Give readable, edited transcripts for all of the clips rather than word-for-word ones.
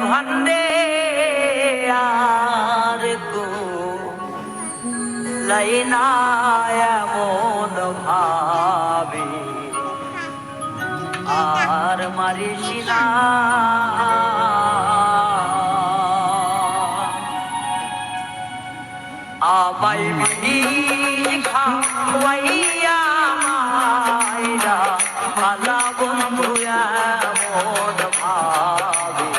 ভান্ডে আর কো লাইনা এমন ভাবে আর মারিস না আবাই বিড়ি খাওয়াইয়া মাইরা ভালা বন্ধু এমন ভাবে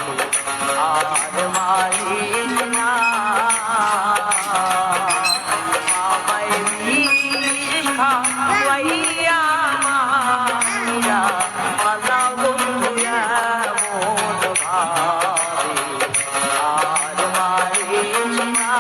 আর মারিস না আবাই বিড়ি খাওয়াইয়া মাইরা ভালা বন্ধু এমন ভাবে আর মারিস না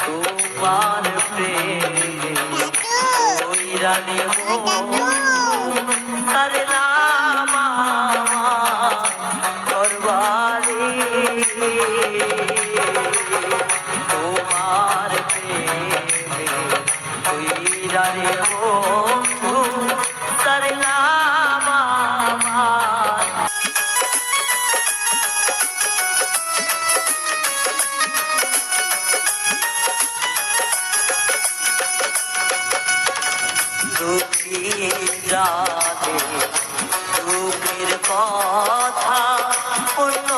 তোমার প্রেমে রানী করলাম করবারে তোমার প্রেমে রানী করলাম দুঃখের কথা অন্য